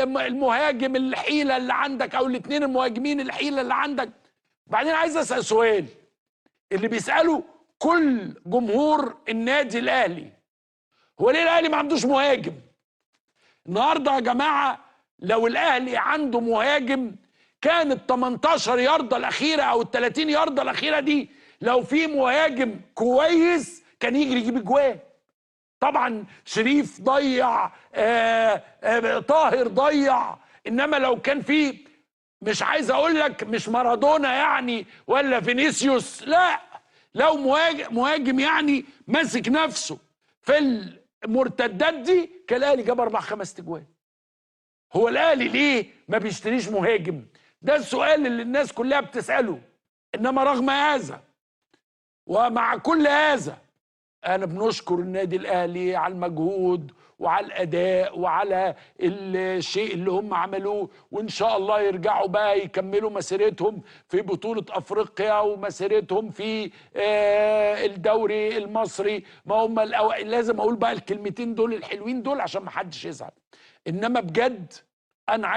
والمهاجم الحيلة اللي عندك او الاثنين المهاجمين الحيلة اللي عندك. بعدين عايز اسأل سؤال اللي بيسأله كل جمهور النادي الاهلي، هو ليه الاهلي ما عندوش مهاجم؟ النهارده يا جماعة لو الاهلي عنده مهاجم كان ال 18 ياردة الاخيرة او ال 30 ياردة الاخيرة دي لو في مهاجم كويس كان يجري يجيب اجوان. طبعا شريف ضيع، طاهر ضيع، انما لو كان في، مش عايز اقول لك مش مارادونا يعني ولا فينيسيوس، لا، لو مهاجم يعني ماسك نفسه في المرتدات دي كان الاهلي جاب 4 5 اجوان. هو الاهلي ليه ما بيشتريش مهاجم؟ ده السؤال اللي الناس كلها بتسأله. انما رغم هذا ومع كل هذا أنا بنشكر النادي الأهلي على المجهود وعلى الأداء وعلى الشيء اللي هم عملوه، وإن شاء الله يرجعوا بقى يكملوا مسيرتهم في بطولة أفريقيا ومسيرتهم في الدوري المصري. ما هم لازم أقول بقى الكلمتين دول الحلوين دول عشان ما حدش يزعل. إنما بجد أنا